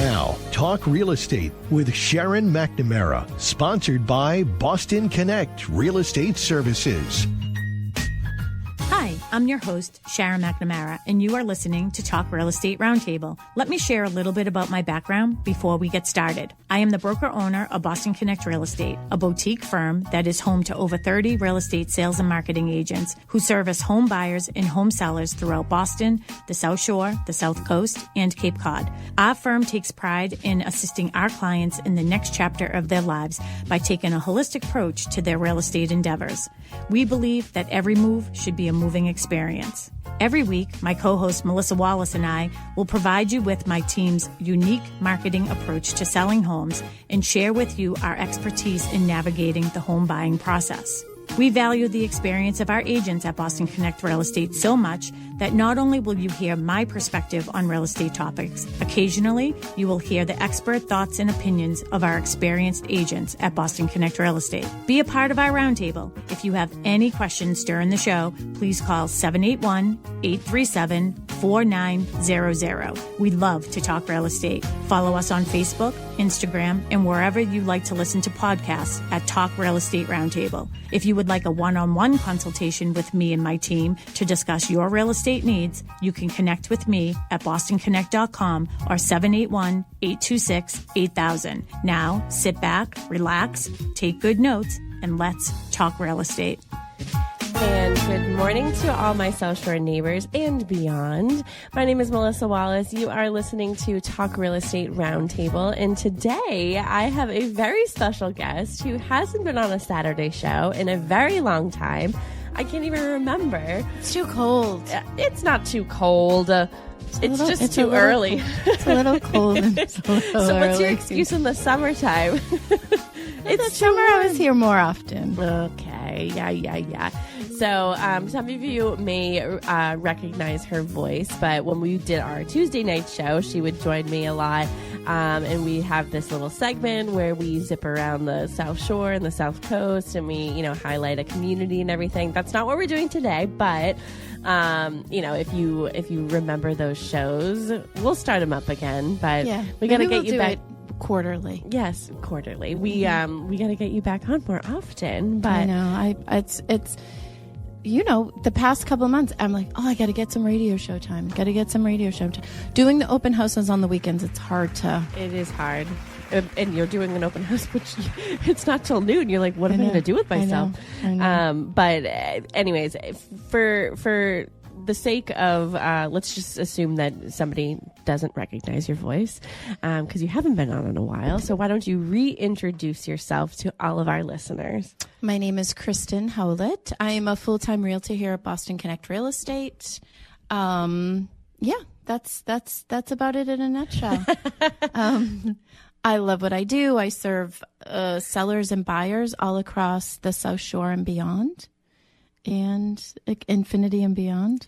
now, Talk Real Estate with Sharon McNamara, sponsored by Boston Connect Real Estate Services. Hi, I'm your host, Sharon McNamara, and you are listening to Talk Real Estate Roundtable. Let me share a little bit about my background before we get started. I am the broker-owner of Boston Connect Real Estate, a boutique firm that is home to over 30 real estate sales and marketing agents who service home buyers and home sellers throughout Boston, the South Shore, the South Coast, and Cape Cod. Our firm takes pride in assisting our clients in the next chapter of their lives by taking a holistic approach to their real estate endeavors. We believe that every move should be a moving experience. Every week, my co-host Melissa Wallace and I will provide you with my team's unique marketing approach to selling homes and share with you our expertise in navigating the home buying process. We value the experience of our agents at Boston Connect Real Estate so much that not only will you hear my perspective on real estate topics, occasionally you will hear the expert thoughts and opinions of our experienced agents at Boston Connect Real Estate. Be a part of our roundtable. If you have any questions during the show, please call 781-837-4900. We love to talk real estate. Follow us on Facebook, Instagram, and wherever you like to listen to podcasts at Talk Real Estate Roundtable. If you would like a one-on-one consultation with me and my team to discuss your real estate needs, you can connect with me at bostonconnect.com or 781-826-8000. Now, sit back, relax, take good notes, and let's talk real estate. And good morning to all my South Shore neighbors and beyond. My name is Melissa Wallace. You are listening to Talk Real Estate Roundtable. And today I have a very special guest who hasn't been on a Saturday show in a very long time. I can't even remember. It's too cold. It's not too cold. It's just too early. It's a little cold. And it's a little so what's your early. excuse in the summertime? It's the summer I was here more often. Okay. Yeah. So some of you may recognize her voice, but when we did our Tuesday night show, she would join me a lot. And we have this little segment where we zip around the South Shore and the South Coast, and we, highlight a community and everything. That's not what we're doing today, but if you remember those shows, we'll start them up again. But we got to get you back quarterly. Yes, quarterly. We got to get you back on more often. But I know it's. The past couple of months, I'm like, I got to get some radio show time. Doing the open houses on the weekends, it's hard to. It is hard. And you're doing an open house, which it's not till noon. You're like, what am I going to do with myself? I know. But anyways, for the sake of, let's just assume that somebody doesn't recognize your voice because you haven't been on in a while. So why don't you reintroduce yourself to all of our listeners? My name is Kristen Howlett. I am a full-time realtor here at Boston Connect Real Estate. That's about it in a nutshell. I love what I do. I serve sellers and buyers all across the South Shore and beyond. And infinity and beyond.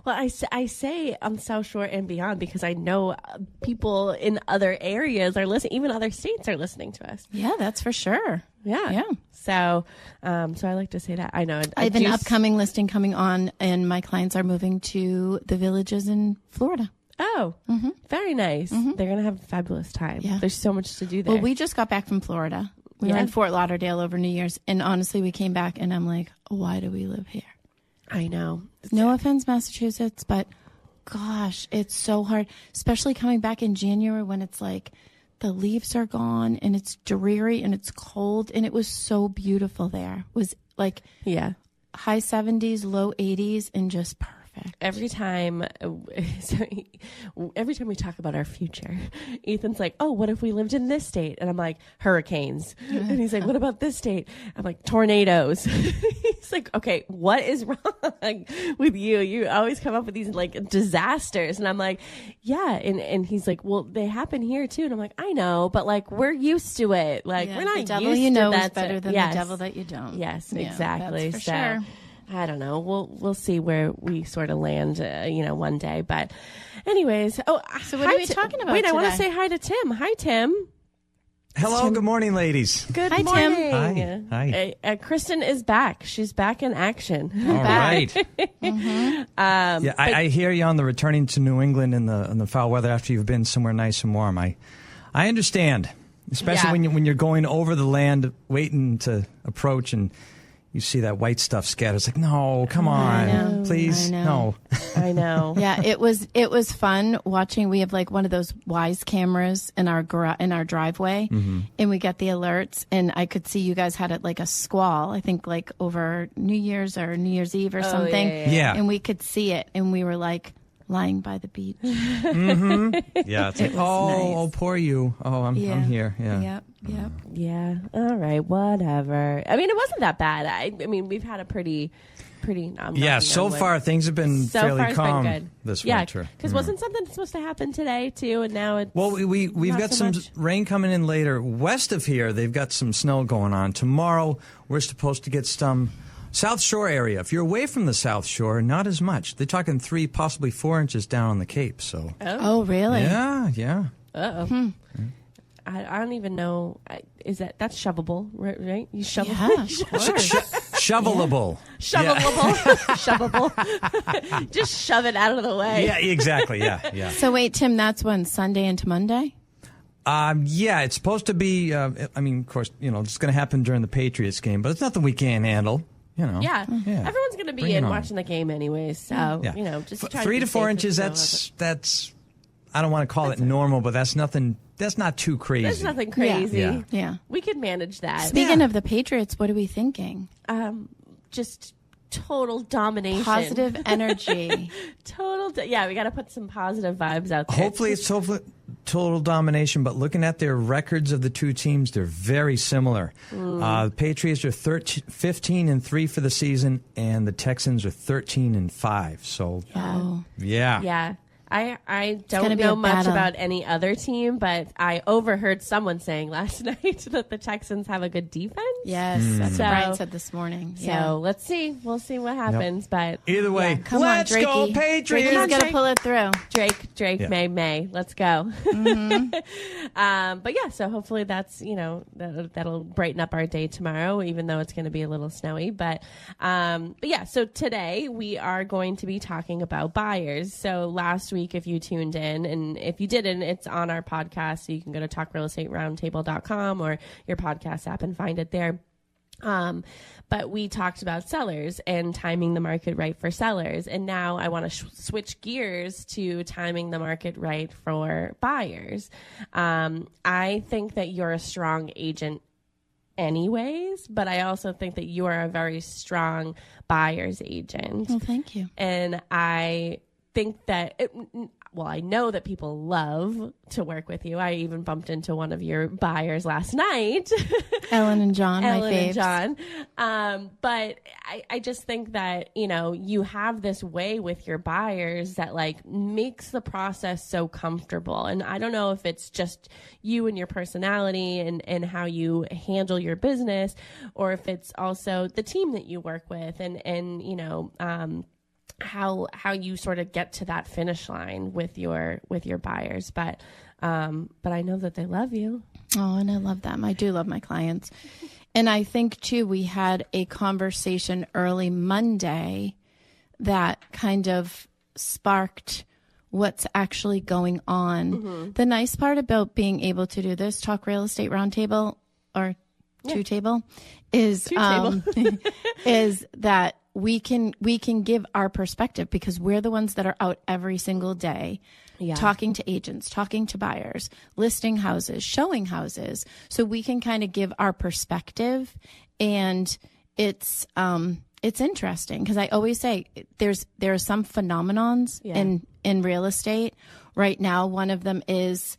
Well, I say on South Shore and beyond because I know people in other areas are listening. Even other states are listening to us. Yeah, that's for sure. Yeah. So I like to say that. I know. I have an upcoming listing coming on, and my clients are moving to the villages in Florida. Oh, very nice. They're going to have a fabulous time. Yeah. There's so much to do there. Well, we just got back from Florida. We were in Fort Lauderdale over New Year's, and honestly, we came back, and I'm like, why do we live here? I know. No offense, Massachusetts, but gosh, it's so hard, especially coming back in January when it's like the leaves are gone, and it's dreary, and it's cold, and it was so beautiful there. It was like high 70s, low 80s, and just perfect. Every time we talk about our future, Ethan's like, oh, what if we lived in this state? And I'm like, hurricanes. And he's like, what about this state? I'm like, tornadoes. He's like, okay, what is wrong with you? You always come up with these like disasters. And I'm like, yeah. And he's like, well, they happen here too. And I'm like, I know, but like, we're used to it. Like, we're not the devil used you know to is that. better than the devil that you don't. Yes, exactly. That's for sure. I don't know. We'll see where we sort of land, one day. But anyways, so what are we talking about Wait, today? I want to say hi to Tim. Hi, Tim. Hello, good morning, ladies. Good Hi, morning. Tim. Hi. Kristen is back. She's back in action. All right. Mm-hmm. I hear you on the returning to New England in the foul weather after you've been somewhere nice and warm. I understand, especially when you're going over the land, waiting to approach, and you see that white stuff scattered. It's like, no, come on, please, no. I know. Yeah, it was fun watching. We have like one of those Wise cameras in our driveway, and we got the alerts, and I could see you guys had it like a squall. I think like over New Year's or New Year's Eve or something. Yeah. And we could see it, and we were like lying by the beach. Yeah, it's like, nice. poor you. Oh, I'm here. Yeah. Yep. Yeah. All right. Whatever. I mean, it wasn't that bad. I mean, we've had a pretty. So far things have been fairly calm this winter. Because wasn't something supposed to happen today too, and now it's we've got some rain coming in later west of here. They've got some snow going on. Tomorrow we're supposed to get some South Shore area. If you're away from the South Shore, not as much. They're talking 3, possibly 4 inches down on the Cape. So Oh, really? yeah. Uh-oh. I don't even know. That's shovable, right? You shovel. Yeah, Shovelable. Shovelable. Just shove it out of the way. Yeah, exactly. Yeah. So wait, Tim, that's when, Sunday into Monday? Yeah, it's supposed to be. I mean, of course, it's going to happen during the Patriots game, but it's nothing we can't handle. Yeah. Everyone's going to be in watching the game anyways. So just try 3 to to 4 inches. That's. I don't want to call it normal, but that's nothing. That's not too crazy. That's nothing crazy. Yeah. We can manage that. Speaking of the Patriots, what are we thinking? Just total domination. Positive energy. We got to put some positive vibes out there. Hopefully it's total domination, but looking at their records of the two teams, they're very similar. The Patriots are 15-3 for the season, and the Texans are 13-5. So, Yeah. I don't know much about any other team, but I overheard someone saying last night that the Texans have a good defense. Yes, that's what Brian said this morning. So let's see. We'll see what happens. But either way, come let's on, go Patriots. Drakey's going to pull it through. Drake, May. Let's go. But yeah, so hopefully that's, that'll brighten up our day tomorrow, even though it's going to be a little snowy. But yeah, so today we are going to be talking about buyers. So last week, if you tuned in, and if you didn't, it's on our podcast, so you can go to talkrealestateroundtable.com or your podcast app and find it there. But we talked about sellers and timing the market right for sellers. And now I want to switch gears to timing the market right for buyers. I think that you're a strong agent anyways, but I also think that you are a very strong buyer's agent. Well, thank you. And I think that I know that people love to work with you. I even bumped into one of your buyers last night. Ellen and John, my faves. John. But I just think that, you have this way with your buyers that makes the process so comfortable. And I don't know if it's just you and your personality and how you handle your business, or if it's also the team that you work with and how you sort of get to that finish line with your buyers, but I know that they love you. Oh, and I love them. I do love my clients. And I think too, we had a conversation early Monday that kind of sparked what's actually going on. Mm-hmm. The nice part about being able to do this Talk Real Estate Roundtable or Two Table is is that we can give our perspective, because we're the ones that are out every single day talking to agents, talking to buyers, listing houses, showing houses. So we can kind of give our perspective, and it's interesting because I always say there are some phenomenons in real estate right now. One of them is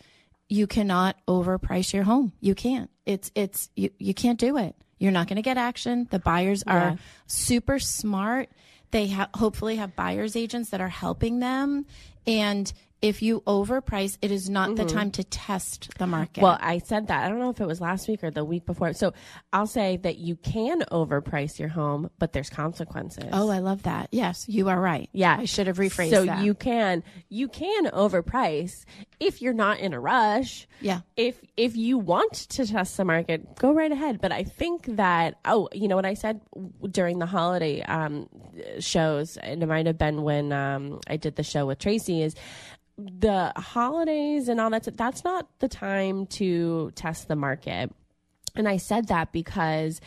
you cannot overprice your home. You can't. You can't do it. You're not going to get action. The buyers are super smart. They hopefully have buyers agents that are helping them. And If you overprice, it is not the time to test the market. Well, I said that. I don't know if it was last week or the week before. So I'll say that you can overprice your home, but there's consequences. Oh, I love that. Yes, you are right. Yeah. I should have rephrased so that. you can overprice if you're not in a rush. Yeah. If you want to test the market, go right ahead. But I think that, you know what I said during the holiday shows, and it might have been when I did the show with Tracy, is the holidays and all that's not the time to test the market. And I said that because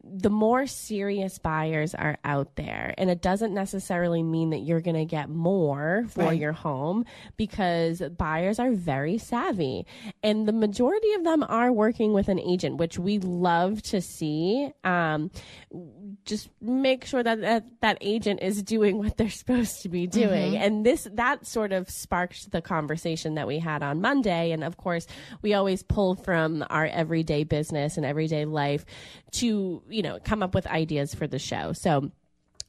the more serious buyers are out there, and it doesn't necessarily mean that you're going to get more for your home, because buyers are very savvy, and the majority of them are working with an agent, which we love to see. Just make sure that agent is doing what they're supposed to be doing. And that sort of sparked the conversation that we had on Monday. And of course, we always pull from our everyday business and everyday life to, come up with ideas for the show. So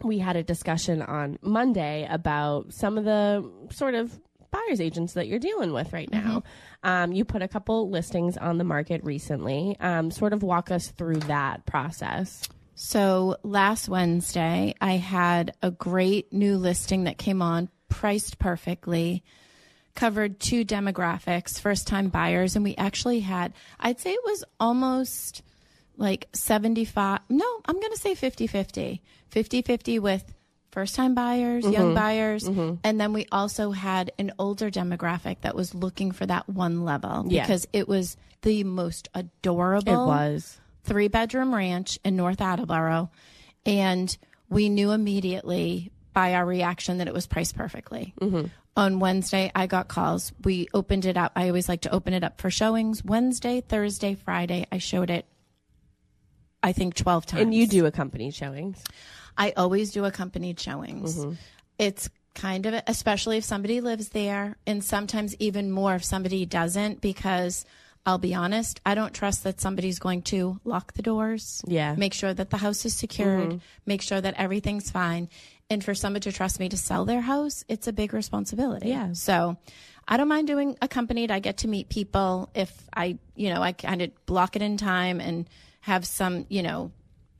we had a discussion on Monday about some of the sort of buyer's agents that you're dealing with right now. You put a couple listings on the market recently. Sort of walk us through that process. So last Wednesday, I had a great new listing that came on, priced perfectly, covered 2 demographics, first-time buyers, and we actually had, I'd say it was almost like 75, no, I'm going to say 50-50. 50-50 with first-time buyers, young buyers, and then we also had an older demographic that was looking for that one level because it was the most adorable. It was. 3-bedroom ranch in North Attleboro, and we knew immediately by our reaction that it was priced perfectly. On Wednesday, I got calls. We opened it up. I always like to open it up for showings. Wednesday, Thursday, Friday, I showed it, I think, 12 times. And you do accompanied showings? I always do accompanied showings. It's kind of, especially if somebody lives there, and sometimes even more if somebody doesn't, because I'll be honest, I don't trust that somebody's going to lock the doors. Yeah. Make sure that the house is secured. Make sure that everything's fine. And for somebody to trust me to sell their house, it's a big responsibility. Yeah. So I don't mind doing accompanied. I get to meet people if I kind of block it in time and have some,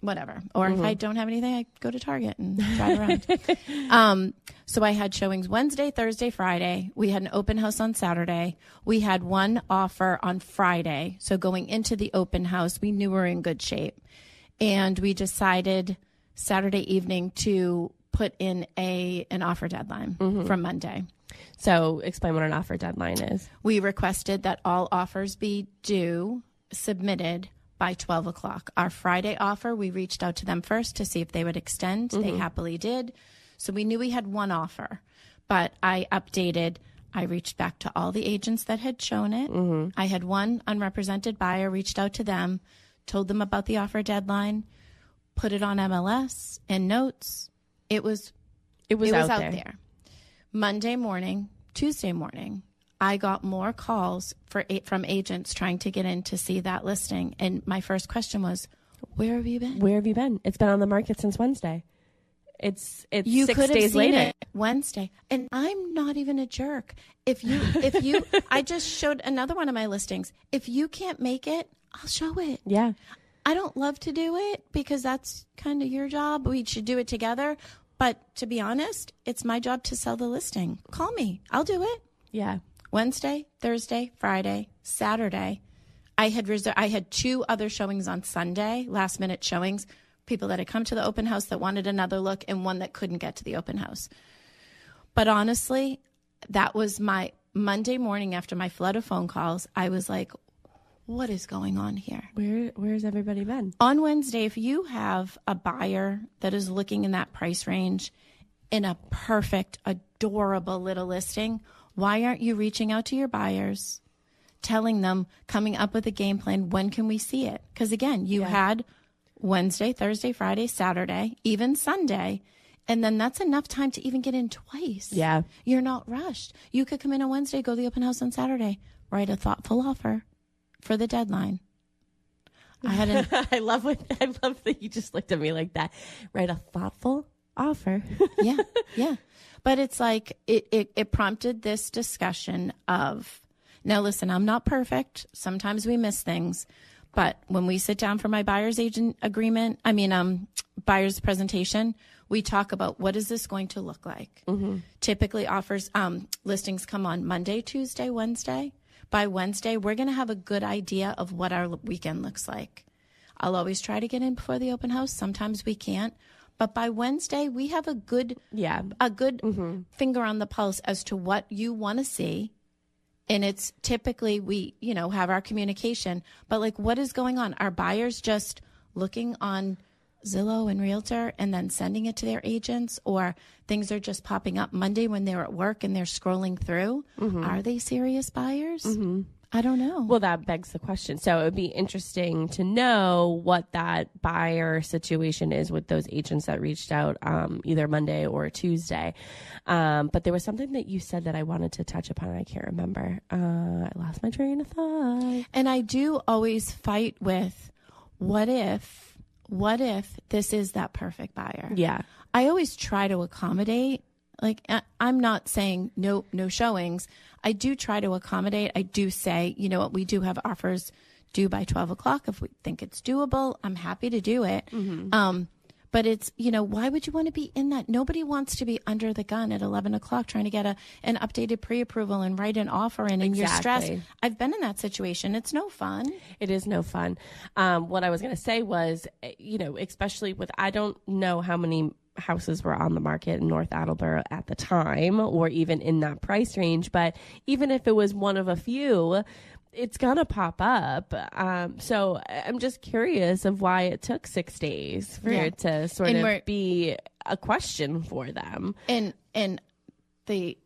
whatever. Or if I don't have anything, I go to Target and drive around. So I had showings Wednesday, Thursday, Friday. We had an open house on Saturday. We had one offer on Friday. So going into the open house, we knew we were in good shape. And we decided Saturday evening to put in an offer deadline from Monday. So explain what an offer deadline is. We requested that all offers be submitted by 12 o'clock. Our Friday offer, we reached out to them first to see if they would extend. They happily did. So we knew we had one offer, but I reached back to all the agents that had shown it. I had one unrepresented buyer, reached out to them, told them about the offer deadline, put it on MLS and notes. It was out there. Monday morning, Tuesday morning, I got more calls from agents trying to get in to see that listing. And my first question was, where have you been? Where have you been? It's been on the market since Wednesday. It's you 6 could have days seen later. it Wednesday. And I'm not even a jerk. If you, I just showed another one of my listings. If you can't make it, I'll show it. Yeah. I don't love to do it because that's kind of your job. We should do it together. But to be honest, it's my job to sell the listing. Call me. I'll do it. Yeah. Wednesday, Thursday, Friday, Saturday. I had 2 other showings on Sunday, last minute showings, people that had come to the open house that wanted another look, and one that couldn't get to the open house. But honestly, that was my Monday morning after my flood of phone calls. I was like, what is going on here? Where's everybody been? On Wednesday, if you have a buyer that is looking in that price range in a perfect, adorable little listing, why aren't you reaching out to your buyers, telling them, coming up with a game plan, when can we see it? Because again, you had Wednesday, Thursday, Friday, Saturday, even Sunday, and then that's enough time to even get in twice. Yeah. You're not rushed. You could come in on Wednesday, go to the open house on Saturday, write a thoughtful offer for the deadline. I love that you just looked at me like that. Write a thoughtful offer. Yeah. But it's like it prompted this discussion of, now listen, I'm not perfect. Sometimes we miss things. But when we sit down for my buyer's buyer's presentation, we talk about what is this going to look like. Typically listings come on Monday, Tuesday, Wednesday. By Wednesday, we're going to have a good idea of what our weekend looks like. I'll always try to get in before the open house. Sometimes we can't. But by Wednesday, we have a good finger on the pulse as to what you want to see. And it's typically we, have our communication. But like, what is going on? Are buyers just looking on Zillow and Realtor and then sending it to their agents? Or things are just popping up Monday when they're at work and they're scrolling through? Are they serious buyers? I don't know. Well, that begs the question. So it would be interesting to know what that buyer situation is with those agents that reached out either Monday or Tuesday. But there was something that you said that I wanted to touch upon. I can't remember. I lost my train of thought. And I do always fight with what if this is that perfect buyer? Yeah. I always try to accommodate. Like, I'm not saying no showings. I do try to accommodate. I do say, you know what, we do have offers due by 12 o'clock. If we think it's doable, I'm happy to do it. But it's, why would you want to be in that? Nobody wants to be under the gun at 11 o'clock trying to get an updated pre-approval and write an offer in, and you're stressed. I've been in that situation. It's no fun. It is no fun. What I was going to say was, especially with, I don't know how many houses were on the market in North Attleboro at the time, or even in that price range. But even if it was one of a few, it's going to pop up. So I'm just curious of why it took 6 days for it to sort of be a question for them. And the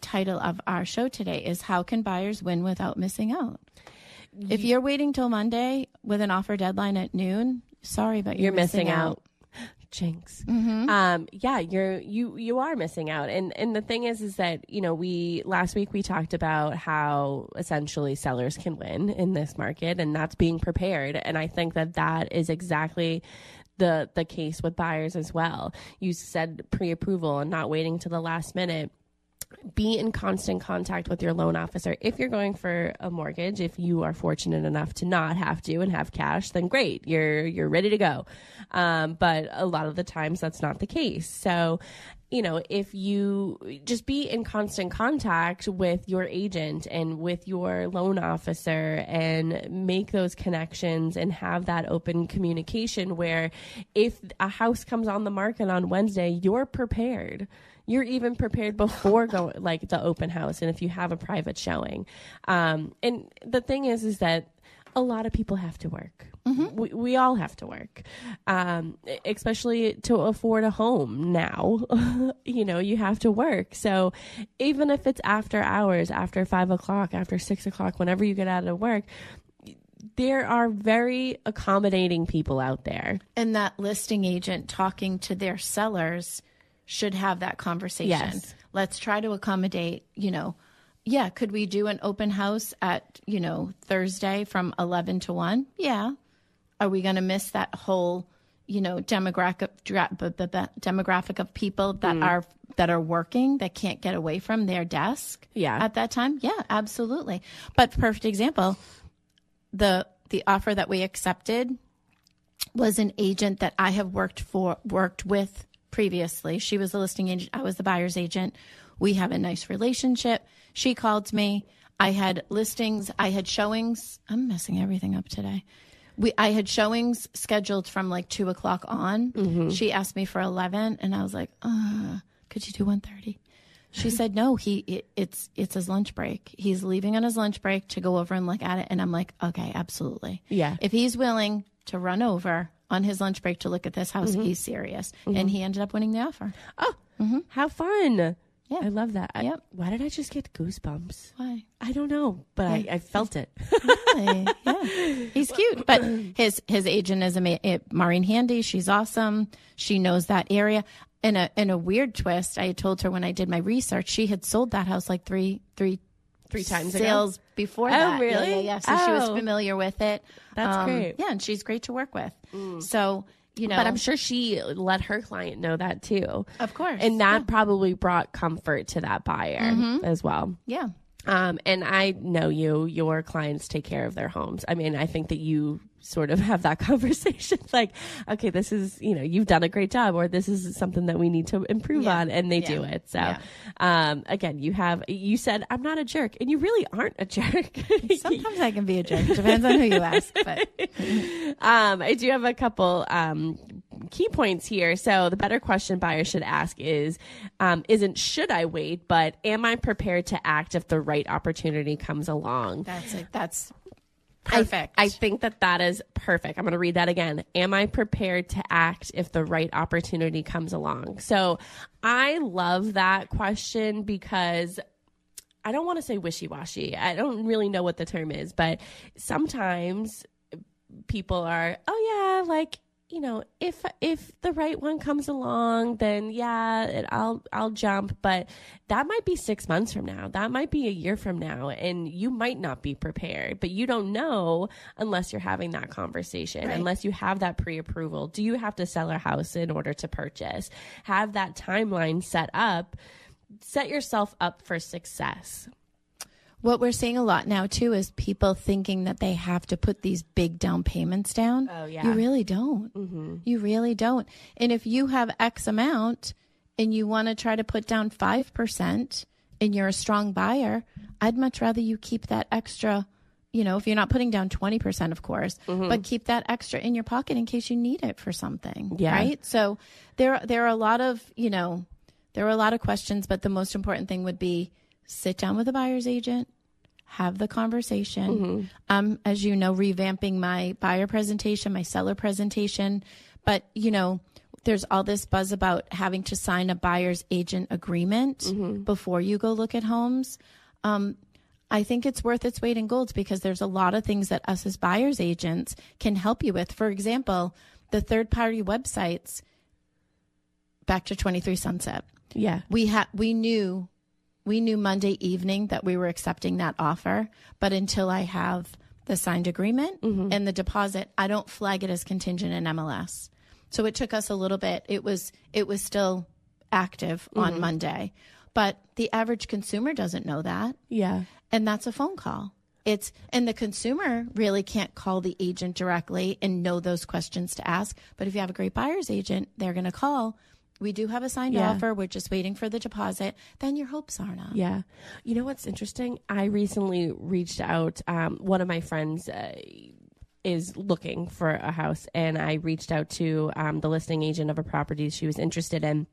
title of our show today is How Can Buyers Win Without Missing Out? If you're waiting till Monday with an offer deadline at noon, sorry, but you're missing out. Jinx. You are missing out. And the thing is that, last week we talked about how essentially sellers can win in this market, and that's being prepared. And I think that is exactly the case with buyers as well. You said pre-approval and not waiting to the last minute. Be in constant contact with your loan officer. If you're going for a mortgage, if you are fortunate enough to not have to and have cash, then great, you're ready to go. But a lot of the times that's not the case. So, if you just be in constant contact with your agent and with your loan officer and make those connections and have that open communication where if a house comes on the market on Wednesday, you're prepared. You're even prepared before going like the open house, and if you have a private showing. And the thing is that a lot of people have to work. We all have to work, especially to afford a home now. You have to work. So even if it's after hours, after 5 o'clock, after 6 o'clock, whenever you get out of work, there are very accommodating people out there. And that listing agent talking to their sellers should have that conversation. Yes. Let's try to accommodate, could we do an open house at, Thursday from 11 to 1? Yeah. Are we going to miss that whole, demographic of people that are working, that can't get away from their desk at that time? Yeah, absolutely. But perfect example, the offer that we accepted was an agent that I have worked with previously. She was the listing agent. I was the buyer's agent. We have a nice relationship. She called me. I had listings. I had showings. I'm messing everything up today. I had showings scheduled from like 2 o'clock on. She asked me for 11, and I was like, could you do 1:30? She said, no, it's his lunch break. He's leaving on his lunch break to go over and look at it. And I'm like, okay, absolutely. Yeah. If he's willing to run over on his lunch break to look at this house, he's serious. And he ended up winning the offer. Oh, how fun. Yeah. I love that. Yep. Why did I just get goosebumps? Why? I don't know, but I felt it. Really? Yeah. He's cute. But his agent is Maureen Handy. She's awesome. She knows that area. In a weird twist, I had told her when I did my research, she had sold that house like three times sales before that. Oh, really? Yeah. So she was familiar with it. That's great. Yeah, and she's great to work with. So, you know. But I'm sure she let her client know that too. Of course. And that probably brought comfort to that buyer as well. Yeah. And I know your clients take care of their homes. I mean, I think that you sort of have that conversation like, okay, this is, you've done a great job, or this is something that we need to improve on, and they do it. So, again, you said, I'm not a jerk, and you really aren't a jerk. Sometimes I can be a jerk. Depends on who you ask. But I do have a couple, key points here. So the better question buyers should ask isn't should I wait, but am I prepared to act if the right opportunity comes along? That's perfect. I think that is perfect. I'm going to read that again. Am I prepared to act if the right opportunity comes along? So I love that question because I don't want to say wishy-washy. I don't really know what the term is, but sometimes people are, if the right one comes along, then I'll jump. But that might be 6 months from now. That might be a year from now. And you might not be prepared, but you don't know unless you're having that conversation, unless you have that pre-approval. Do you have to sell a house in order to purchase? Have that timeline set up. Set yourself up for success. What we're seeing a lot now, too, is people thinking that they have to put these big down payments down. Oh, yeah. You really don't. Mm-hmm. You really don't. And if you have X amount and you want to try to put down 5% and you're a strong buyer, I'd much rather you keep that extra, if you're not putting down 20%, of course, but keep that extra in your pocket in case you need it for something. Yeah. Right? So there are a lot of, there are a lot of questions, but the most important thing would be sit down with a buyer's agent, have the conversation. As you know, revamping my buyer presentation, my seller presentation. But, there's all this buzz about having to sign a buyer's agent agreement before you go look at homes. I think it's worth its weight in gold because there's a lot of things that us as buyer's agents can help you with. For example, the third-party websites, back to 23 Sunset. Yeah. We knew Monday evening that we were accepting that offer, but until I have the signed agreement and the deposit, I don't flag it as contingent in MLS. So it took us a little bit. It was still active on Monday, but the average consumer doesn't know that. Yeah. And that's a phone call. And the consumer really can't call the agent directly and know those questions to ask. But if you have a great buyer's agent, they're going to call. We do have a signed offer. We're just waiting for the deposit. Then your hopes aren't up. Yeah. You know what's interesting? I recently reached out. One of my friends is looking for a house, and I reached out to the listing agent of a property she was interested in.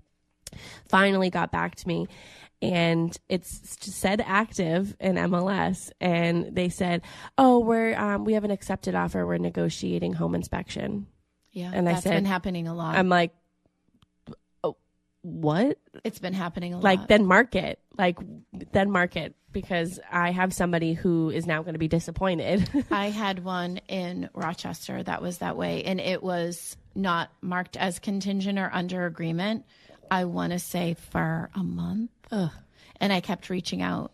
Finally got back to me, and it's said active in MLS, and they said, "Oh, we have an accepted offer. We're negotiating home inspection." Yeah, and that's been happening a lot. I'm like, what? It's been happening a Like, lot. then market, because I have somebody who is now going to be disappointed. I had one in Rochester that was that way, and it was not marked as contingent or under agreement, I want to say for a month. Ugh. And I kept reaching out,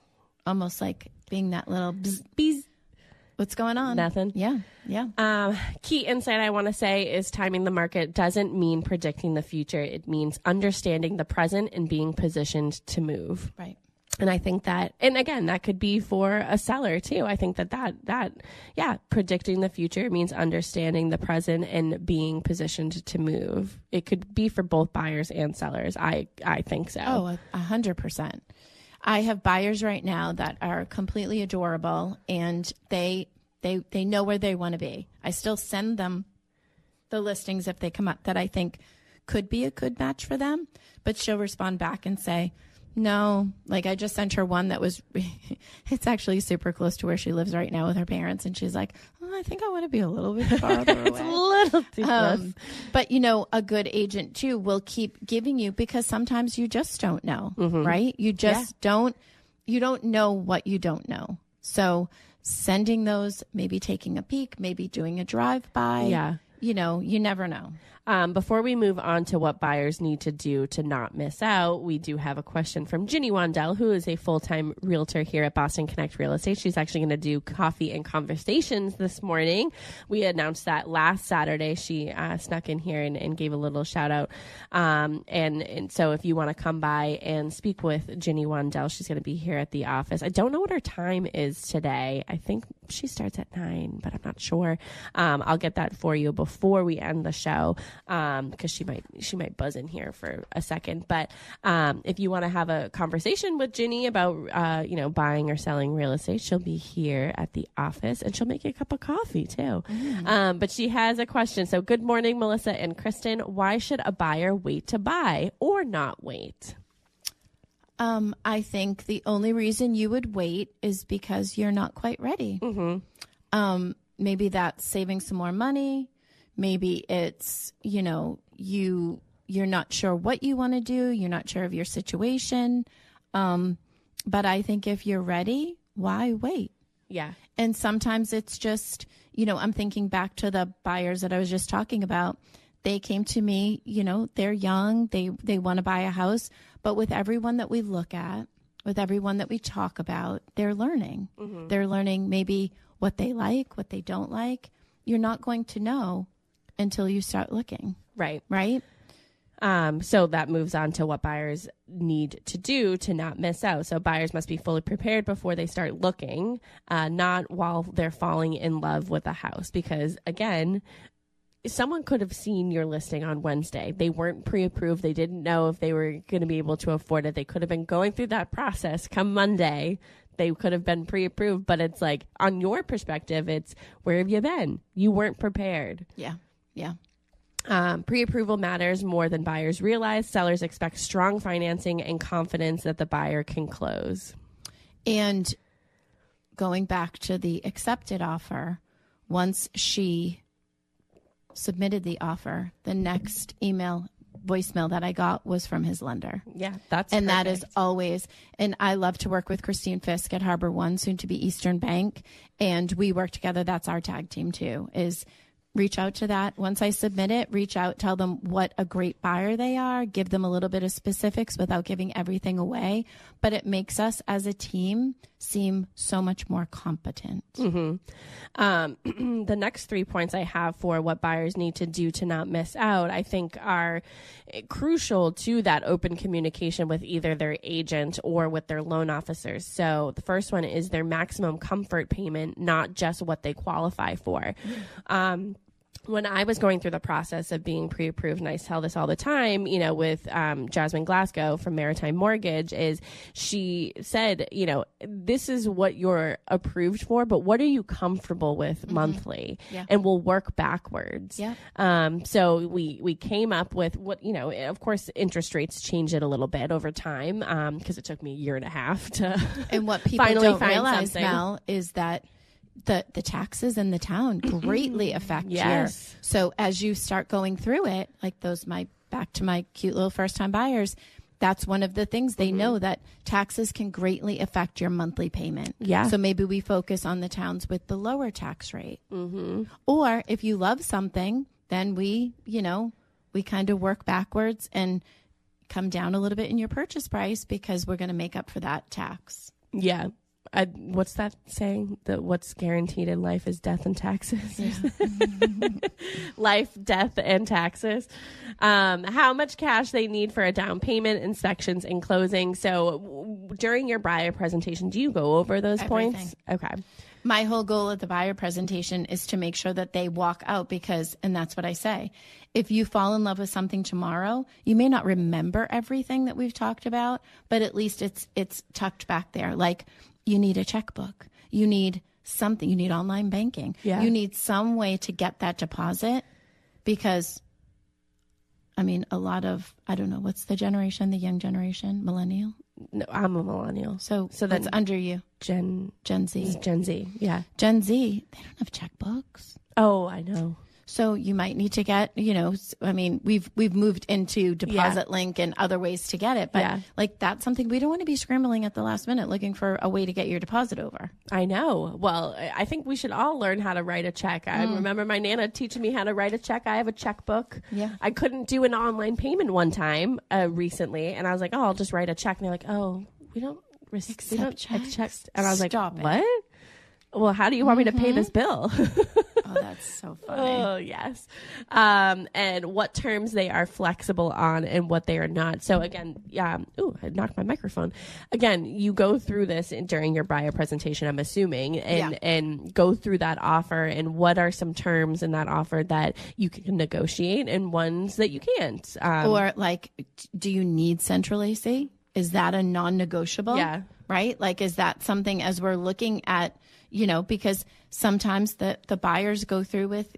almost like being that little bees. What's going on? Nothing. Yeah. Key insight I want to say is timing the market doesn't mean predicting the future. It means understanding the present and being positioned to move. Right. And I think that, and again, that could be for a seller too. I think that predicting the future means understanding the present and being positioned to move. It could be for both buyers and sellers. I think so. Oh, 100%. I have buyers right now that are completely adorable, and they know where they want to be. I still send them the listings if they come up that I think could be a good match for them, but she'll respond back and say, no. Like, I just sent her one that was, it's actually super close to where she lives right now with her parents, and she's like, I think I want to be a little bit farther away. It's a little too close. But, a good agent, too, will keep giving you, because sometimes you just don't know, right? You just you don't know what you don't know. So sending those, maybe taking a peek, maybe doing a drive-by. Yeah. You never know. Before we move on to what buyers need to do to not miss out, we do have a question from Ginny Wandell, who is a full-time realtor here at Boston Connect Real Estate. She's actually going to do coffee and conversations this morning. We announced that last Saturday. She snuck in here and gave a little shout out. And so if you want to come by and speak with Ginny Wandell, she's going to be here at the office. I don't know what her time is today. I think she starts at 9, but I'm not sure. I'll get that for you before we end the show, because she might buzz in here for a second. But if you want to have a conversation with Ginny about buying or selling real estate, she'll be here at the office, and she'll make you a cup of coffee too. But she has a question. So good morning, Melissa and Kristen. Why should a buyer wait to buy or not wait? I think the only reason you would wait is because you're not quite ready. Maybe that's saving some more money. Maybe it's, you're not sure what you want to do. You're not sure of your situation. But I think if you're ready, why wait? Yeah. And sometimes it's just, I'm thinking back to the buyers that I was just talking about. They came to me, they're young, they want to buy a house, but with everyone that we look at, with everyone that we talk about, they're learning. They're learning maybe what they like, what they don't like. You're not going to know until you start looking. Right. Right? So that moves on to what buyers need to do to not miss out. So buyers must be fully prepared before they start looking, not while they're falling in love with a house. Because again, someone could have seen your listing on Wednesday. They weren't pre-approved. They didn't know if they were going to be able to afford it. They could have been going through that process. Come Monday, they could have been pre-approved. But it's like, on your perspective, it's, where have you been? You weren't prepared. Yeah. Yeah. Pre-approval matters more than buyers realize. Sellers expect strong financing and confidence that the buyer can close. And going back to the accepted offer, once she submitted the offer, the next voicemail that I got was from his lender. Yeah, that's and perfect. That is always, and I love to work with Christine Fisk at Harbor One, soon to be Eastern Bank, and we work together. That's our tag team too, is reach out to that. Once I submit it, reach out, tell them what a great buyer they are, give them a little bit of specifics without giving everything away. But it makes us as a team seem so much more competent. The next 3 points I have for what buyers need to do to not miss out, I think are crucial to that open communication with either their agent or with their loan officers. So the first one is their maximum comfort payment, not just what they qualify for. When I was going through the process of being pre-approved, and I tell this all the time, with Jasmine Glasgow from Maritime Mortgage, is she said, this is what you're approved for, but what are you comfortable with monthly? Yeah. And we'll work backwards. Yeah. So we came up with what, of course, interest rates change it a little bit over time, because it took me a year and a half to and what people finally don't find realize, something. Mel, is that the taxes in the town greatly affect Yes. So as you start going through it, like back to my cute little first time buyers, that's one of the things they know, that taxes can greatly affect your monthly payment. Yeah. So maybe we focus on the towns with the lower tax rate. Or if you love something, then we kind of work backwards and come down a little bit in your purchase price, because we're going to make up for that tax. Yeah. What's that saying? That what's guaranteed in life is death and taxes. Yeah. Life, death, and taxes. How much cash they need for a down payment, inspections, and closing. So during your buyer presentation, do you go over those points? Okay. My whole goal at the buyer presentation is to make sure that they walk out, and that's what I say. If you fall in love with something tomorrow, you may not remember everything that we've talked about, but at least it's tucked back there. Like, you need a checkbook. You need something. You need online banking. Yeah. You need some way to get that deposit, because, a lot of, I don't know, what's the generation, the young generation, millennial? No, I'm a millennial. So then that's under you. Gen Z. Gen Z. Yeah. Gen Z, they don't have checkbooks. Oh, I know. So you might need to get, we've moved into deposit link and other ways to get it. But like that's something we don't want to be scrambling at the last minute looking for a way to get your deposit over. I know. Well, I think we should all learn how to write a check. I remember my Nana teaching me how to write a check. I have a checkbook. Yeah. I couldn't do an online payment one time recently. And I was like, oh, I'll just write a check. And they're like, oh, we don't accept checks. And I was like, what? Well, how do you want me to pay this bill? Oh, that's so funny. Oh, yes. And what terms they are flexible on and what they are not. So again, I knocked my microphone. Again, you go through this during your buyer presentation, I'm assuming, and go through that offer and what are some terms in that offer that you can negotiate and ones that you can't. Or like, do you need central AC? Is that a non-negotiable? Yeah. Right? Like, is that something as we're looking at, because sometimes the buyers go through with,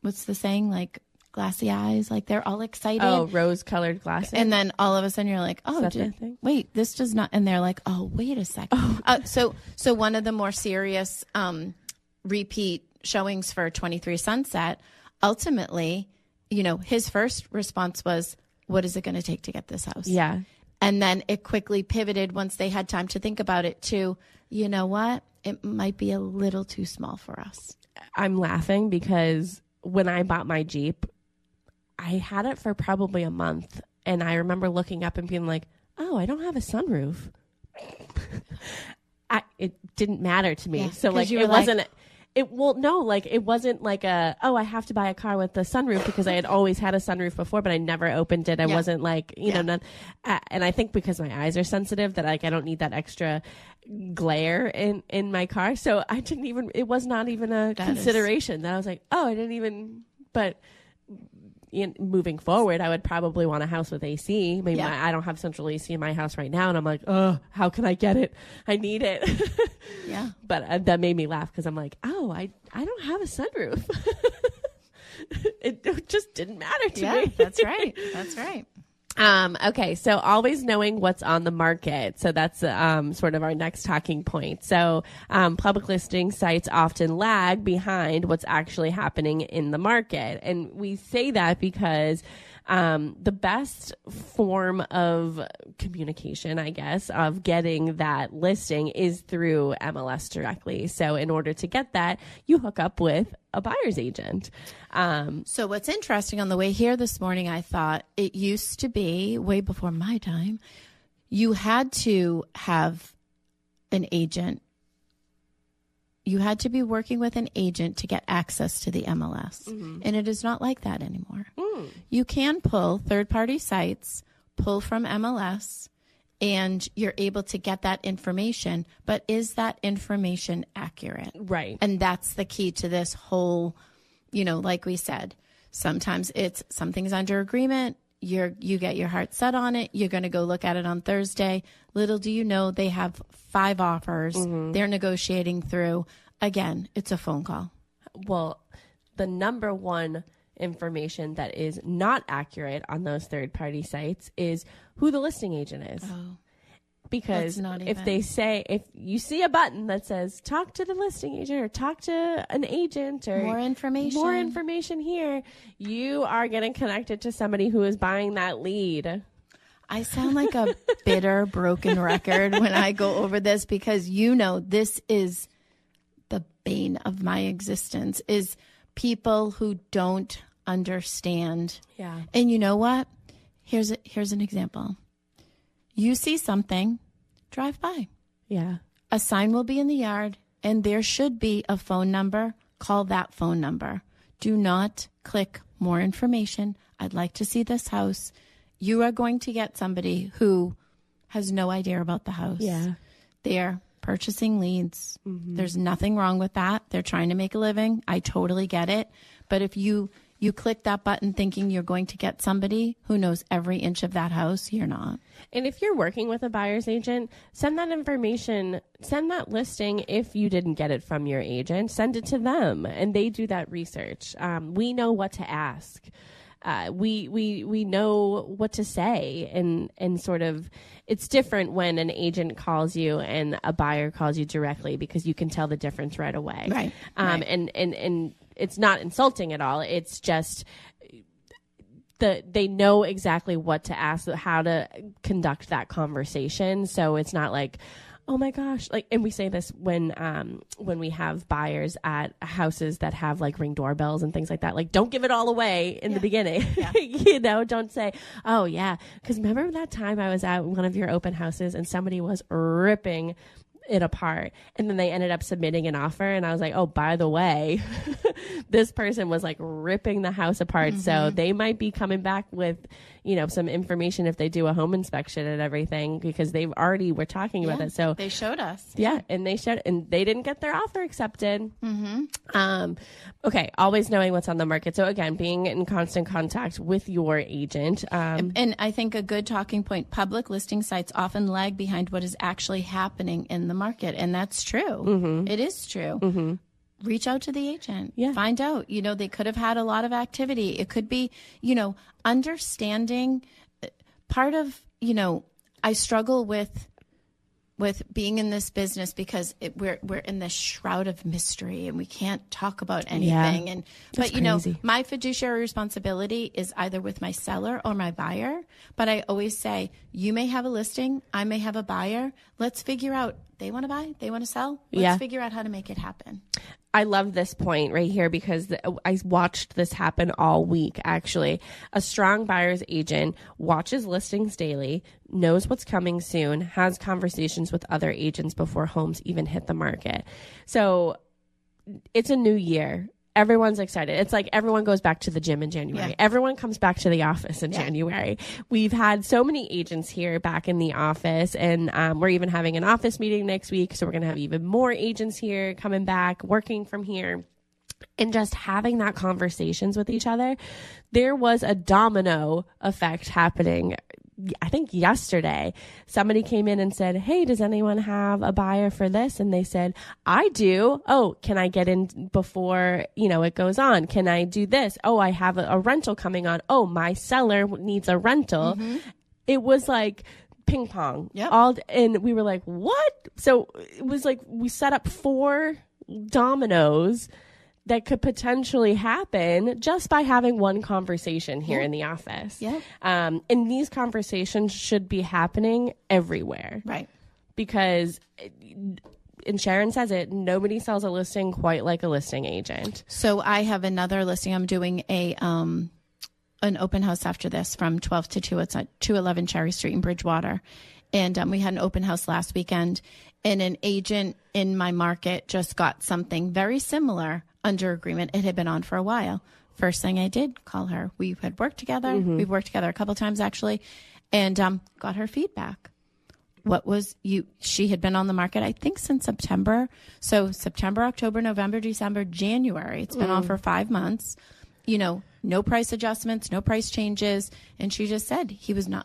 what's the saying? Like glassy eyes, like they're all excited. Oh, rose-colored glasses. And then all of a sudden you're like, oh, wait, this does not. And they're like, oh, wait a second. So one of the more serious repeat showings for 23 Sunset, ultimately, his first response was, what is it going to take to get this house? Yeah. And then it quickly pivoted once they had time to think about it to, you know what? It might be a little too small for us. I'm laughing because when I bought my Jeep, I had it for probably a month. And I remember looking up and being like, oh, I don't have a sunroof. It didn't matter to me. Yeah, so like it wasn't... It wasn't like I have to buy a car with the sunroof because I had always had a sunroof before, but I never opened it. I wasn't like, and I think because my eyes are sensitive that like, I don't need that extra glare in my car. So it was not even a consideration that I was like, oh, I didn't even, but moving forward, I would probably want a house with AC. Maybe I don't have central AC in my house right now. And I'm like, oh, how can I get it? I need it. Yeah. But that made me laugh because I'm like, oh, I don't have a sunroof. It just didn't matter to me. That's right. That's right. Okay, so always knowing what's on the market. So that's sort of our next talking point. So public listing sites often lag behind what's actually happening in the market. And we say that because the best form of communication, I guess, of getting that listing is through MLS directly. So in order to get that, you hook up with a buyer's agent. So what's interesting on the way here this morning, I thought it used to be way before my time, you had to have an agent. You had to be working with an agent to get access to the MLS. Mm-hmm. And it is not like that anymore. Mm. You can pull third-party sites, pull from MLS, and you're able to get that information. But is that information accurate? Right. And that's the key to this whole, like we said, sometimes it's something's under agreement. You get your heart set on it. You're going to go look at it on Thursday. Little do you know, they have 5 offers. Mm-hmm. They're negotiating through. Again, it's a phone call. Well, the number one information that is not accurate on those third-party sites is who the listing agent is. Oh, because if you see a button that says talk to the listing agent or talk to an agent or more information here, you are getting connected to somebody who is buying that lead. I sound like a bitter, broken record when I go over this because this is the bane of my existence is people who don't understand. Yeah. And you know what? Here's an example. You see something, drive by. Yeah. A sign will be in the yard and there should be a phone number. Call that phone number. Do not click more information. I'd like to see this house. You are going to get somebody who has no idea about the house. Yeah. They're purchasing leads. Mm-hmm. There's nothing wrong with that. They're trying to make a living. I totally get it. But if you click that button thinking you're going to get somebody who knows every inch of that house, you're not. And if you're working with a buyer's agent, send that information, send that listing. If you didn't get it from your agent, send it to them and they do that research. We know what to ask. We know what to say and sort of, it's different when an agent calls you and a buyer calls you directly because you can tell the difference right away. Right. And it's not insulting at all. It's just they know exactly what to ask, how to conduct that conversation. So it's not like, oh my gosh, like, and we say this when we have buyers at houses that have like Ring doorbells and things like that. Like, don't give it all away in the beginning. Yeah. You know, don't say, oh yeah, because remember that time I was at one of your open houses and somebody was ripping it apart, and then they ended up submitting an offer, and I was like, oh, by the way, this person was like ripping the house apart. So they might be coming back with, you know, some information if they do a home inspection and everything, because they've already were talking about that. So they showed us. Yeah. And they showed, and they didn't get their offer accepted. Okay. Always knowing what's on the market. So again, being in constant contact with your agent. And I think a good talking point, public listing sites often lag behind what is actually happening in the market. And that's true. It is true. Reach out to the agent. Yeah. Find out. You know, they could have had a lot of activity. It could be, you know, understanding. Part of, you know, I struggle with being in this business because we're in this shroud of mystery and we can't talk about anything. And but you know, my fiduciary responsibility is either with my seller or my buyer. But I always say, you may have a listing, I may have a buyer. Let's figure out, they want to buy, they want to sell. Let's figure out how to make it happen. I love this point right here because I watched this happen all week, actually. A strong buyer's agent watches listings daily, knows what's coming soon, has conversations with other agents before homes even hit the market. So it's a new year. Everyone's excited. It's like everyone goes back to the gym in January. Yeah. Everyone comes back to the office in January. We've had so many agents here back in the office, and we're even having an office meeting next week. So we're going to have even more agents here coming back, working from here, and just having that conversations with each other. There was a domino effect happening. I think yesterday, somebody came in and said, hey, does anyone have a buyer for this? And they said, I do. Oh, can I get in before, you know, it goes on? Can I do this? Oh, I have a rental coming on. Oh, my seller needs a rental. It was like ping pong. And we were like, what? So it was like we set up 4 dominoes that could potentially happen just by having one conversation here in the office. And these conversations should be happening everywhere. Right. Because, and Sharon says it, nobody sells a listing quite like a listing agent. So I have another listing. I'm doing an open house after this from 12 to 2. It's at 211 Cherry Street in Bridgewater. And we had an open house last weekend, and an agent in my market just got something very similar under agreement. It had been on for a while. First thing I did, call her. We had worked together. We've worked together a couple of times actually, and got her feedback. She had been on the market, I think, since September. So September, October, November, December, January. It's been on for 5 months. You know, no price adjustments, no price changes. And she just said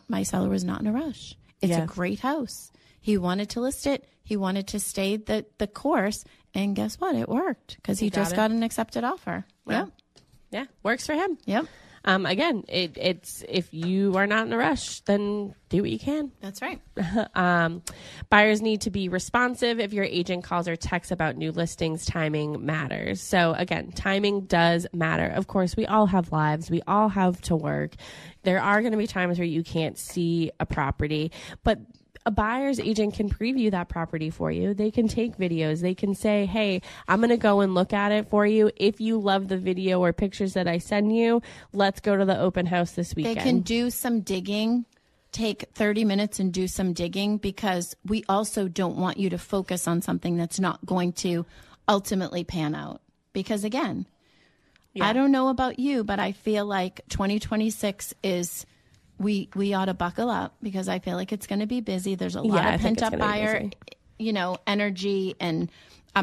my seller was not in a rush. It's a great house. He wanted to list it. He wanted to stay the course. And guess what? It worked because he just got an accepted offer. Yeah. Works for him. Yep. Again, it's if you are not in a rush, then do what you can. That's right. Buyers need to be responsive. If your agent calls or texts about new listings, timing matters. So again, timing does matter. Of course, we all have lives. We all have to work. There are going to be times where you can't see a property, but a buyer's agent can preview that property for you. They can take videos. They can say, hey, I'm going to go and look at it for you. If you love the video or pictures that I send you, let's go to the open house this weekend. They can do some digging, take 30 minutes and do some digging, because we also don't want you to focus on something that's not going to ultimately pan out. Because again, I don't know about you, but I feel like 2026 is... We ought to buckle up, because I feel like it's going to be busy. There's a lot of pent up buyer, energy. And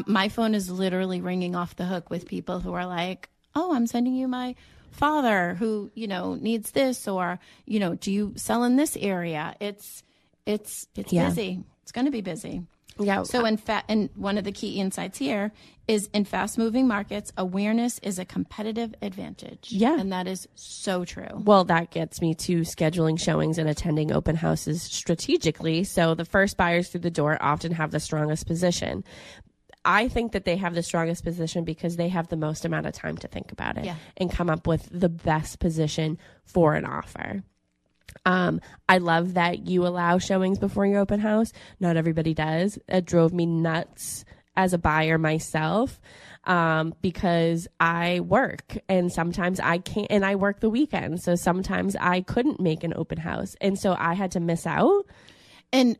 my phone is literally ringing off the hook with people who are like, oh, I'm sending you my father who, needs this, or, do you sell in this area? It's busy. It's going to be busy. Yeah. So and one of the key insights here is, in fast moving markets, awareness is a competitive advantage. Yeah. And that is so true. Well, that gets me to scheduling showings and attending open houses strategically. So the first buyers through the door often have the strongest position. I think that they have the strongest position because they have the most amount of time to think about it and come up with the best position for an offer. I love that you allow showings before your open house. Not everybody does. It drove me nuts as a buyer myself, because I work and sometimes I can't, and I work the weekend. So sometimes I couldn't make an open house. And so I had to miss out. And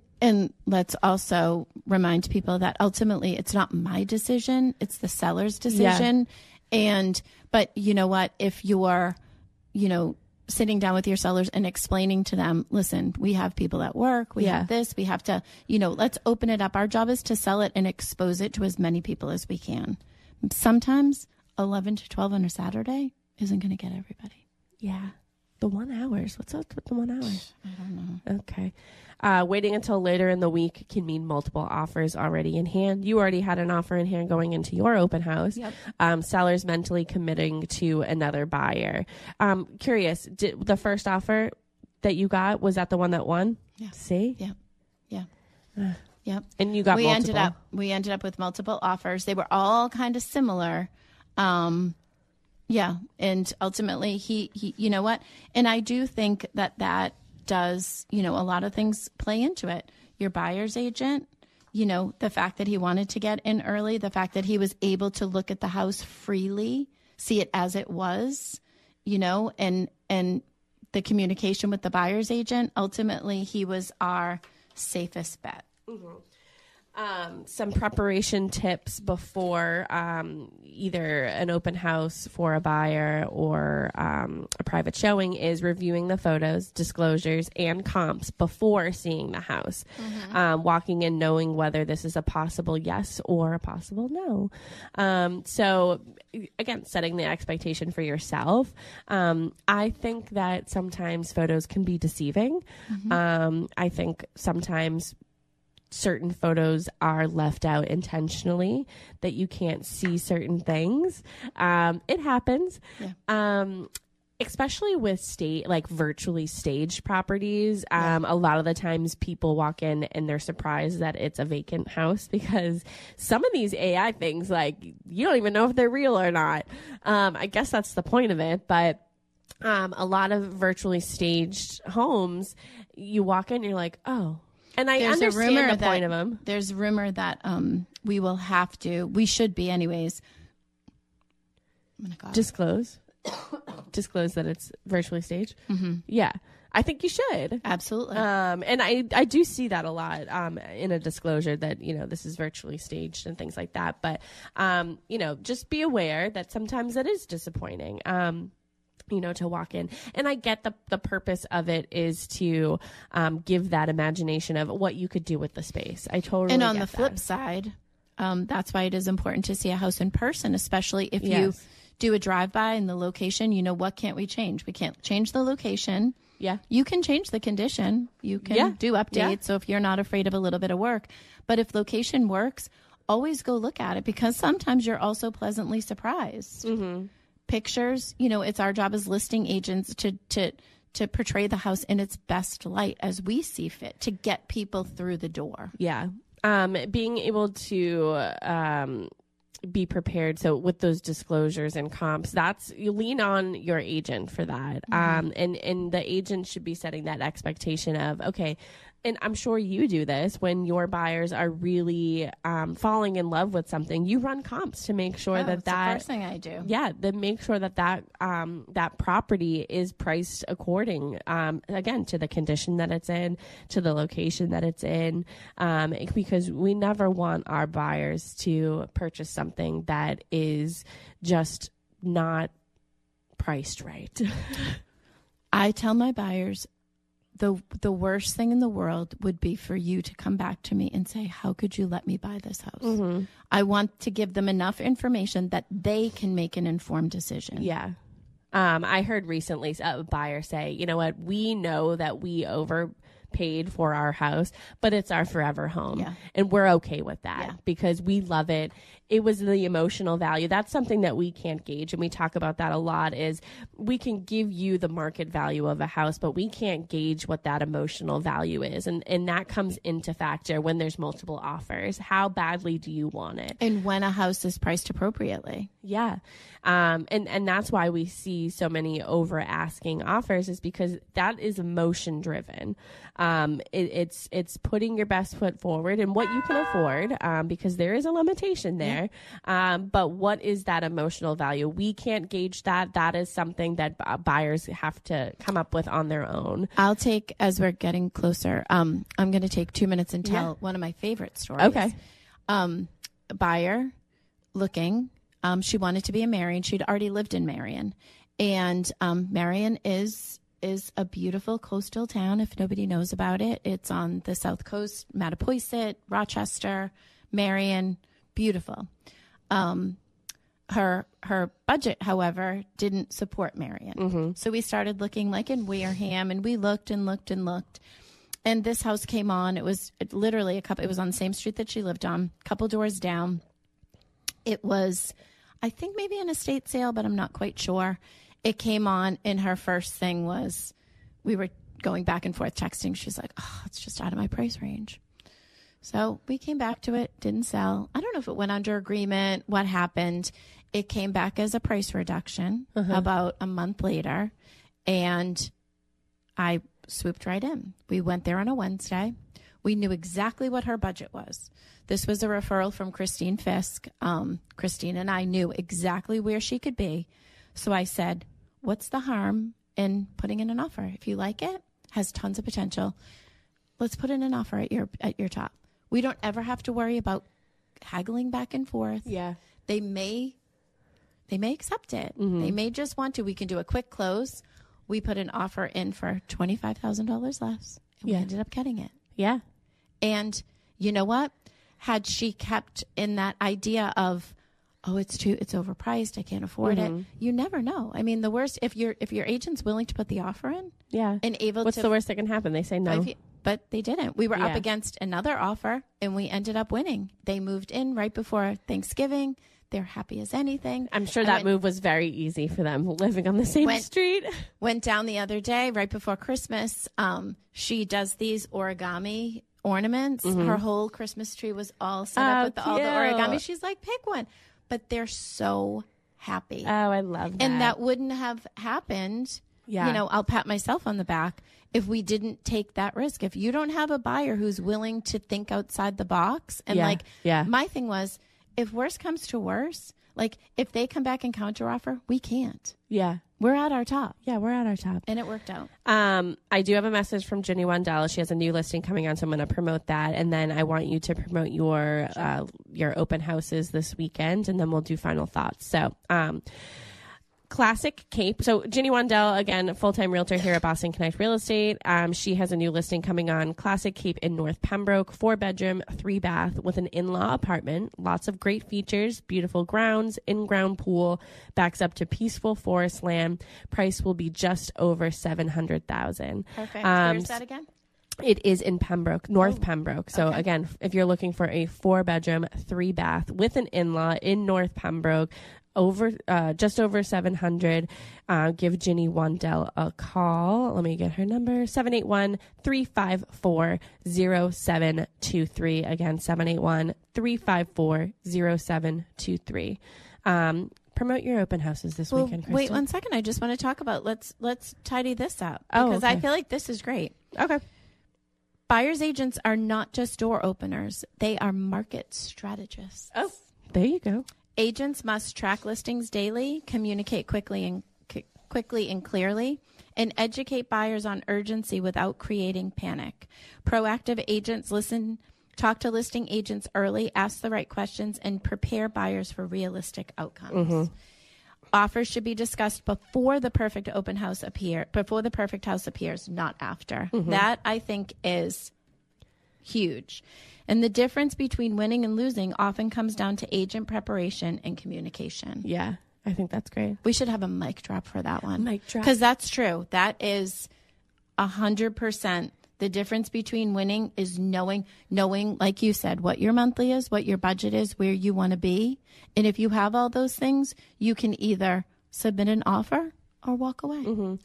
let's also remind people that ultimately it's not my decision. It's the seller's decision. But you know what, if you are, sitting down with your sellers and explaining to them, listen, we have people at work, we have this, we have to, let's open it up. Our job is to sell it and expose it to as many people as we can. Sometimes 11 to 12 on a Saturday isn't going to get everybody. Yeah. The 1 hours. What's up with the 1 hours? I don't know. Okay. Waiting until later in the week can mean multiple offers already in hand. You already had an offer in hand going into your open house. Yep. Sellers mentally committing to another buyer. Curious, did the first offer that you got, was that the one that won? Yeah. See? Yeah. Yep. And you got multiple. We ended up with multiple offers. They were all kind of similar. Yeah. And ultimately he, you know what? And I do think that does, a lot of things play into it. Your buyer's agent, the fact that he wanted to get in early, the fact that he was able to look at the house freely, see it as it was, and the communication with the buyer's agent, ultimately he was our safest bet. Mm-hmm. Some preparation tips before either an open house for a buyer or a private showing is reviewing the photos, disclosures, and comps before seeing the house. Mm-hmm. Walking in knowing whether this is a possible yes or a possible no. So again, setting the expectation for yourself. I think that sometimes photos can be deceiving. Mm-hmm. I think sometimes certain photos are left out intentionally, that you can't see certain things. It happens. Yeah. Especially with virtually staged properties. A lot of the times people walk in and they're surprised that it's a vacant house because some of these AI things, you don't even know if they're real or not. I guess that's the point of it. But a lot of virtually staged homes, you walk in and you're like, oh. And I understand the point of them. There's a rumor that we should be anyways. Disclose that it's virtually staged. Mm-hmm. Yeah, I think you should. Absolutely. And I do see that a lot in a disclosure that, this is virtually staged and things like that. But, just be aware that sometimes it is disappointing. To walk in. And I get the purpose of it is to give that imagination of what you could do with the space. I totally And on get the flip side, that's why it is important to see a house in person, especially if you do a drive-by in the location. What can't we change? We can't change the location. Yeah. You can change the condition. You can do updates. Yeah. So if you're not afraid of a little bit of work. But if location works, always go look at it because sometimes you're also pleasantly surprised. Mm-hmm. Pictures, it's our job as listing agents to portray the house in its best light as we see fit to get people through the door. Yeah. Being able to be prepared. So with those disclosures and comps, you lean on your agent for that. Mm-hmm. And the agent should be setting that expectation of, okay, and I'm sure you do this when your buyers are really falling in love with something. You run comps to make sure that the first thing I do. Yeah, then make sure that property is priced according, again, to the condition that it's in, to the location that it's in, because we never want our buyers to purchase something that is just not priced right. I tell my buyers, the worst thing in the world would be for you to come back to me and say, how could you let me buy this house? Mm-hmm. I want to give them enough information that they can make an informed decision. Yeah. I heard recently a buyer say, you know what, we know that we paid for our house, but it's our forever home. Yeah. And we're okay with that because we love it. It was the emotional value. That's something that we can't gauge. And we talk about that a lot is we can give you the market value of a house, but we can't gauge what that emotional value is. And that comes into factor when there's multiple offers. How badly do you want it? And when a house is priced appropriately. Yeah. And that's why we see so many over asking offers is because that is emotion driven. It's putting your best foot forward and what you can afford, because there is a limitation there. But what is that emotional value? We can't gauge that. That is something that buyers have to come up with on their own. I'll take, as we're getting closer, I'm going to take 2 minutes and tell one of my favorite stories. Okay. Buyer looking. She wanted to be in Marion. She'd already lived in Marion. And Marion is a beautiful coastal town, if nobody knows about it. It's on the south coast, Mattapoisett, Rochester, Marion, beautiful. Her budget, however, didn't support Marion. Mm-hmm. So we started looking like in Wareham, and we looked and looked and looked. And this house came on. It was literally it was on the same street that she lived on, a couple doors down. It was, I think, maybe an estate sale, but I'm not quite sure. It came on, and her first thing was, we were going back and forth texting. She's like, oh, it's just out of my price range. So we came back to it, didn't sell. I don't know if it went under agreement, what happened. It came back as a price reduction about a month later, and I swooped right in. We went there on a Wednesday. We knew exactly what her budget was. This was a referral from Christine Fisk. Christine and I knew exactly where she could be. So I said, what's the harm in putting in an offer? If you like it, has tons of potential, let's put in an offer at your top. We don't ever have to worry about haggling back and forth. Yeah. They may accept it. Mm-hmm. They may just want to. We can do a quick close. We put an offer in for $25,000 less, and we ended up getting it. Yeah. And you know what? Had she kept in that idea of, oh, it's overpriced, I can't afford it. You never know. I mean, the worst, if your agent's willing to put the offer in, and able what's the worst that can happen? They say no. But they didn't. We were up against another offer, and we ended up winning. They moved in right before Thanksgiving. They're happy as anything. I'm sure that move was very easy for them, living on the same street. Went down the other day, right before Christmas. She does these origami ornaments. Her whole Christmas tree was all set up with all the origami. She's like, pick one. But they're so happy. Oh, I love that. And that wouldn't have happened. Yeah. You know, I'll pat myself on the back if we didn't take that risk. If you don't have a buyer who's willing to think outside the box. And my thing was, if worse comes to worse, like if they come back and counteroffer, we can't. Yeah. We're at our top. Yeah, we're at our top. And it worked out. I do have a message from Ginny Wandell. She has a new listing coming on, so I'm going to promote that. And then I want you to promote your open houses this weekend, and then we'll do final thoughts. So, Classic Cape. So Ginny Wandell, again, full-time realtor here at Boston Connect Real Estate. She has a new listing coming on. Classic Cape in North Pembroke, 4-bedroom, 3-bath with an in-law apartment. Lots of great features, beautiful grounds, in-ground pool, backs up to peaceful forest land. Price will be just over $700,000. Perfect. Where's that again? It is in Pembroke, North Pembroke. So again, if you're looking for a 4-bedroom, 3-bath with an in-law in North Pembroke, just over 700, give Ginny Wandell a call. Let me get her number, 781-354-0723. Again, 781-354-0723. Promote your open houses this weekend, Kristen. Wait 1 second. I just want to talk about, let's tidy this up because I feel like this is great. Okay. Buyer's agents are not just door openers. They are market strategists. Oh, there you go. Agents must track listings daily, communicate quickly and clearly, and educate buyers on urgency without creating panic. Proactive agents talk to listing agents early, ask the right questions, and prepare buyers for realistic outcomes. Offers should be discussed before the perfect house appears, not after. That, I think, is huge. And the difference between winning and losing often comes down to agent preparation and communication. Yeah, I think that's great. We should have a mic drop for that one. Mic drop. Because that's true. That is 100% The difference between winning is knowing, like you said, what your monthly is, what your budget is, where you want to be. And if you have all those things, you can either submit an offer or walk away. Mm-hmm.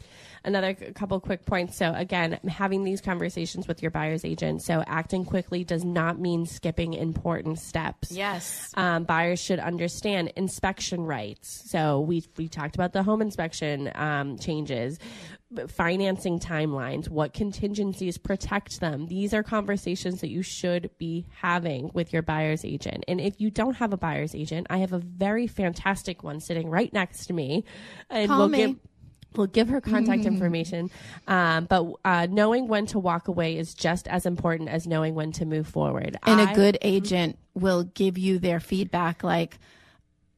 Another couple quick points. So again, having these conversations with your buyer's agent. So acting quickly does not mean skipping important steps. Yes. Buyers should understand inspection rights. So we talked about the home inspection changes, financing timelines, what contingencies protect them. These are conversations that you should be having with your buyer's agent. And if you don't have a buyer's agent, I have a very fantastic one sitting right next to me. And we'll give her contact information. But knowing when to walk away is just as important as knowing when to move forward. And a good agent will give you their feedback like,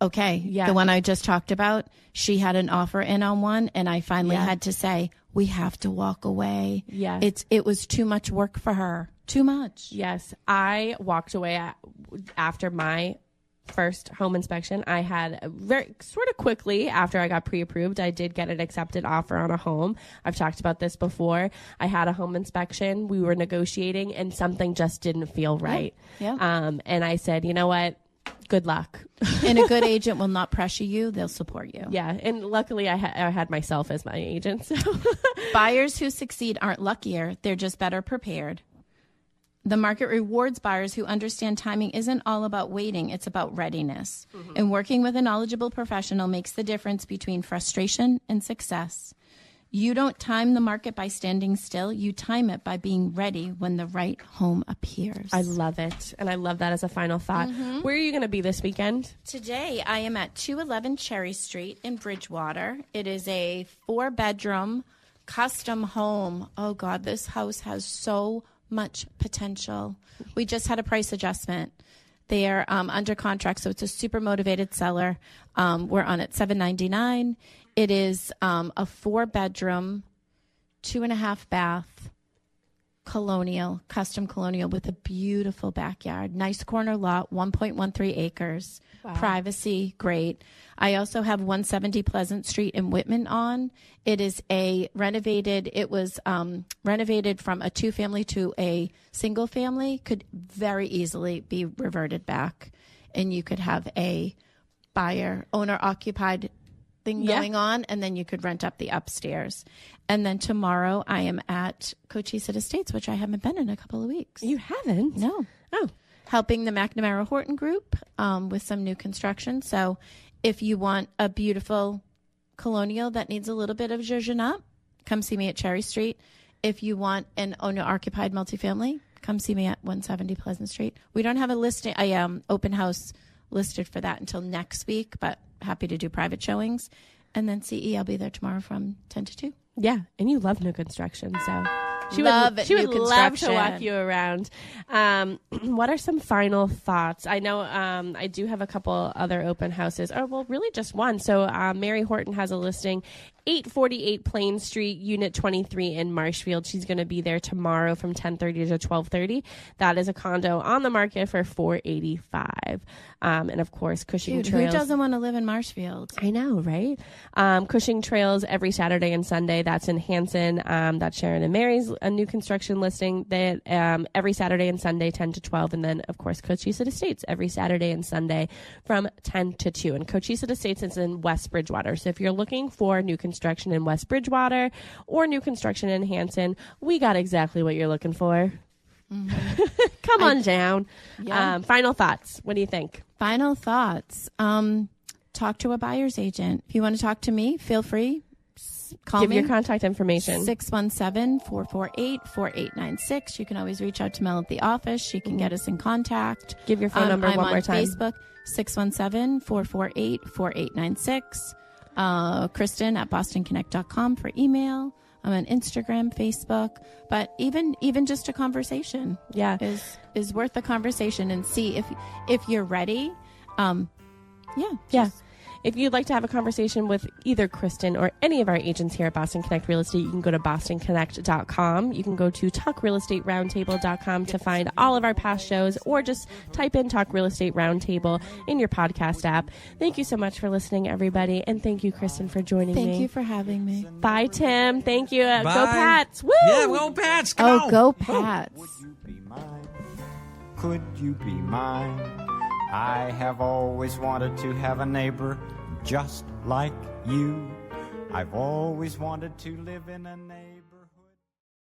okay, the one I just talked about, she had an offer in on one, and I finally had to say, we have to walk away. Yeah. It was too much work for her. Too much. Yes. I walked away after my first home inspection. I had very sort of quickly after I got pre-approved, I did get an accepted offer on a home. I've talked about this before. I had a home inspection. We were negotiating and something just didn't feel right. Yeah. And I said, you know what? Good luck. And a good agent will not pressure you. They'll support you. Yeah. And luckily I had myself as my agent. So buyers who succeed aren't luckier. They're just better prepared. The market rewards buyers who understand timing isn't all about waiting. It's about readiness. Mm-hmm. And working with a knowledgeable professional makes the difference between frustration and success. You don't time the market by standing still. You time it by being ready when the right home appears. I love it. And I love that as a final thought. Mm-hmm. Where are you going to be this weekend? Today, I am at 211 Cherry Street in Bridgewater. It is a 4-bedroom custom home. Oh, God, this house has so much potential. We just had a price adjustment. They are under contract, so it's a super motivated seller. We're on at $799. It is a 4-bedroom, 2.5 bath, custom colonial with a beautiful backyard, nice corner lot, 1.13 acres, privacy, great. I also have 170 Pleasant Street in Whitman on. It is renovated from a 2-family to a single family, could very easily be reverted back. And you could have a owner occupied thing going on, and then you could rent up the upstairs. And then tomorrow I am at Cochise Estates, which I haven't been in a couple of weeks. You haven't? No. Oh. Helping the McNamara Horton Group with some new construction. So if you want a beautiful colonial that needs a little bit of zhuzhing up, come see me at Cherry Street. If you want an owner-occupied multifamily, come see me at 170 Pleasant Street. We don't have a listing, open house listed for that until next week, but happy to do private showings. And then CE, I'll be there tomorrow from 10 to 2. Yeah, and you love new construction, so she would love to walk you around. What are some final thoughts? I know I do have a couple other open houses, or well, really just one. So Mary Horton has a listing, 848 Plain Street, Unit 23 in Marshfield. She's going to be there tomorrow from 10:30 to 12:30. That is a condo on the market for $485. And of course, Cushing Trails. Who doesn't want to live in Marshfield? I know, right? Cushing Trails every Saturday and Sunday. That's in Hanson. That's Sharon and Mary's a new construction listing that every Saturday and Sunday 10 to 12. And then, of course, Cochise Estates every Saturday and Sunday from 10 to 2. And Cochise Estates is in West Bridgewater. So if you're looking for new construction in West Bridgewater or new construction in Hanson, we got exactly what you're looking for. Mm-hmm. Come on down. Yeah. Final thoughts. What do you think? Final thoughts. Talk to a buyer's agent. If you want to talk to me, feel free. Give me your contact information. 617-448-4896. You can always reach out to Mel at the office. She can get us in contact. Give your phone number one more time. I'm on Facebook, 617-448-4896. Kristen at bostonconnect.com for email. I'm on Instagram, Facebook, but even just a conversation, is worth the conversation, and see if you're ready. if you'd like to have a conversation with either Kristen or any of our agents here at Boston Connect Real Estate, you can go to bostonconnect.com. You can go to talkrealestateroundtable.com to find all of our past shows, or just type in Talk Real Estate Roundtable in your podcast app. Thank you so much for listening, everybody, and thank you, Kristen, for joining me. Thank you for having me. Bye, Tim. Thank you. Bye. Go Pats. Woo! Yeah, go Pats. Come on. Go Pats. Would you be mine? Could you be mine? I have always wanted to have a neighbor just like you. I've always wanted to live in a neighborhood.